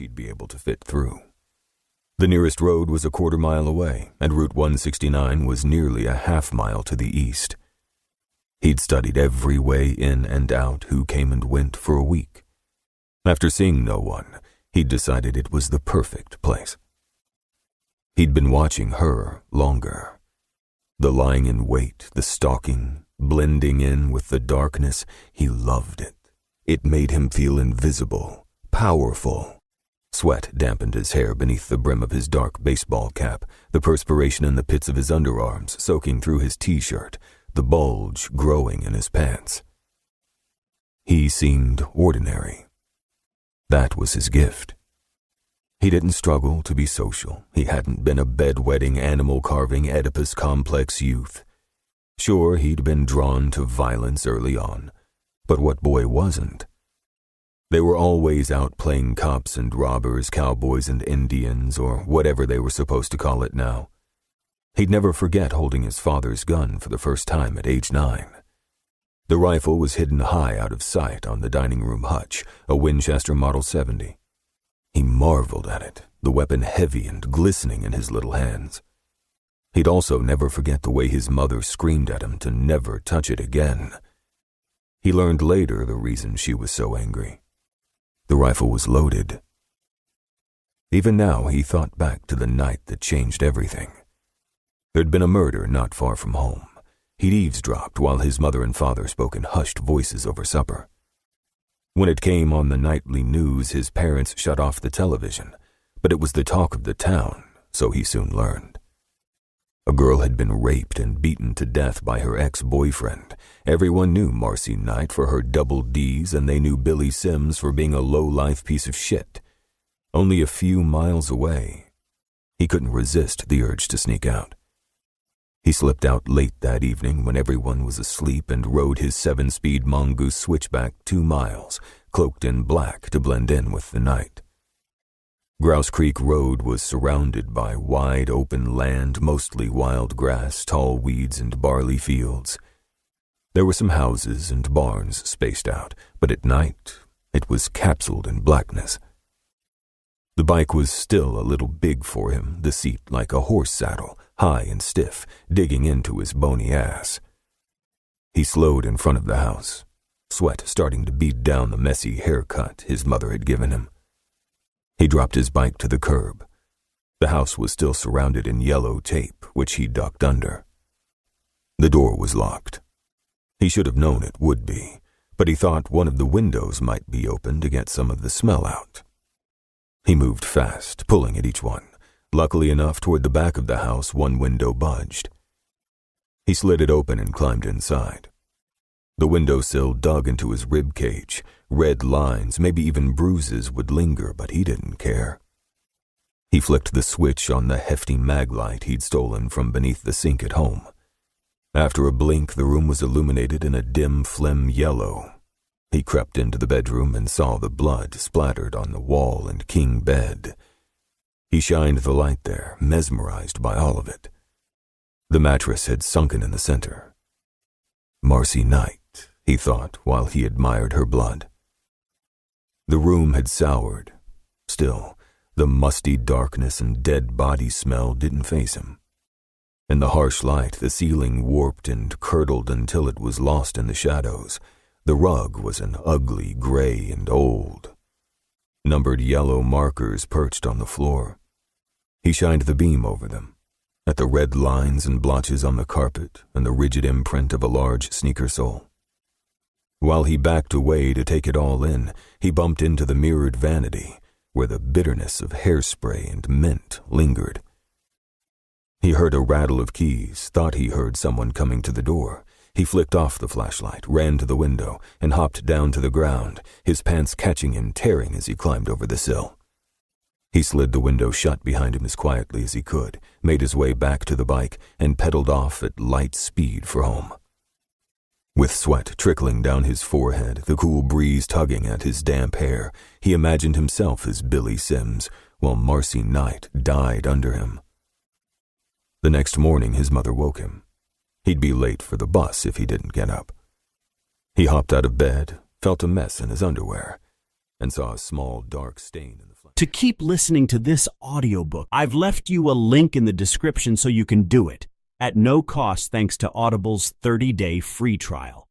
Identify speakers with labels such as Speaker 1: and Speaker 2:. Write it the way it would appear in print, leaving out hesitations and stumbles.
Speaker 1: she'd be able to fit through. The nearest road was a quarter-mile away, and Route 169 was nearly a half-mile to the east. He'd studied every way in and out who came and went for a week. After seeing no one, he'd decided it was the perfect place. He'd been watching her longer. The lying in wait, the stalking, blending in with the darkness, he loved it. It made him feel invisible, powerful. Sweat dampened his hair beneath the brim of his dark baseball cap, the perspiration in the pits of his underarms soaking through his t-shirt, the bulge growing in his pants. He seemed ordinary. That was his gift. He didn't struggle to be social. He hadn't been a bedwetting, animal-carving, Oedipus complex youth. Sure, he'd been drawn to violence early on, but what boy wasn't? They were always out playing cops and robbers, cowboys and Indians, or whatever they were supposed to call it now. He'd never forget holding his father's gun for the first time at age 9. The rifle was hidden high out of sight on the dining room hutch, a Winchester Model 70. He marveled at it, the weapon heavy and glistening in his little hands. He'd also never forget the way his mother screamed at him to never touch it again. He learned later the reason she was so angry. The rifle was loaded. Even now, he thought back to the night that changed everything. There'd been a murder not far from home. He'd eavesdropped while his mother and father spoke in hushed voices over supper. When it came on the nightly news, his parents shut off the television, but it was the talk of the town, so he soon learned. A girl had been raped and beaten to death by her ex-boyfriend. Everyone knew Marcy Knight for her double Ds, and they knew Billy Sims for being a low-life piece of shit. Only a few miles away, he couldn't resist the urge to sneak out. He slipped out late that evening when everyone was asleep and rode his 7-speed mongoose switchback 2 miles, cloaked in black to blend in with the night. Grouse Creek Road was surrounded by wide open land, mostly wild grass, tall weeds, and barley fields. There were some houses and barns spaced out, but at night it was capsuled in blackness. The bike was still a little big for him, the seat like a horse saddle, high and stiff, digging into his bony ass. He slowed in front of the house, sweat starting to bead down the messy haircut his mother had given him. He dropped his bike to the curb. The house was still surrounded in yellow tape, which he ducked under. The door was locked. He should have known it would be, but he thought one of the windows might be open to get some of the smell out. He moved fast, pulling at each one. Luckily enough, toward the back of the house, one window budged. He slid it open and climbed inside. The windowsill dug into his rib cage. Red lines, maybe even bruises, would linger, but he didn't care. He flicked the switch on the hefty mag light he'd stolen from beneath the sink at home. After a blink, the room was illuminated in a dim phlegm yellow. He crept into the bedroom and saw the blood splattered on the wall and king bed. He shined the light there, mesmerized by all of it. The mattress had sunken in the center. Marcy Knight, he thought, while he admired her blood. The room had soured. Still, the musty darkness and dead body smell didn't faze him. In the harsh light, the ceiling warped and curdled until it was lost in the shadows. The rug was an ugly gray and old. Numbered yellow markers perched on the floor. He shined the beam over them, at the red lines and blotches on the carpet and the rigid imprint of a large sneaker sole. While he backed away to take it all in, he bumped into the mirrored vanity, where the bitterness of hairspray and mint lingered. He heard a rattle of keys, thought he heard someone coming to the door. He flicked off the flashlight, ran to the window, and hopped down to the ground, his pants catching him, tearing as he climbed over the sill. He slid the window shut behind him as quietly as he could, made his way back to the bike, and pedaled off at light speed for home. With sweat trickling down his forehead, the cool breeze tugging at his damp hair, he imagined himself as Billy Sims, while Marcy Knight died under him. The next morning, his mother woke him. He'd be late for the bus if he didn't get up. He hopped out of bed, felt a mess in his underwear, and saw a small dark stain in the floor.
Speaker 2: to keep listening to this audiobook. I've left you a link in the description so you can do it at no cost thanks to Audible's 30-day free trial.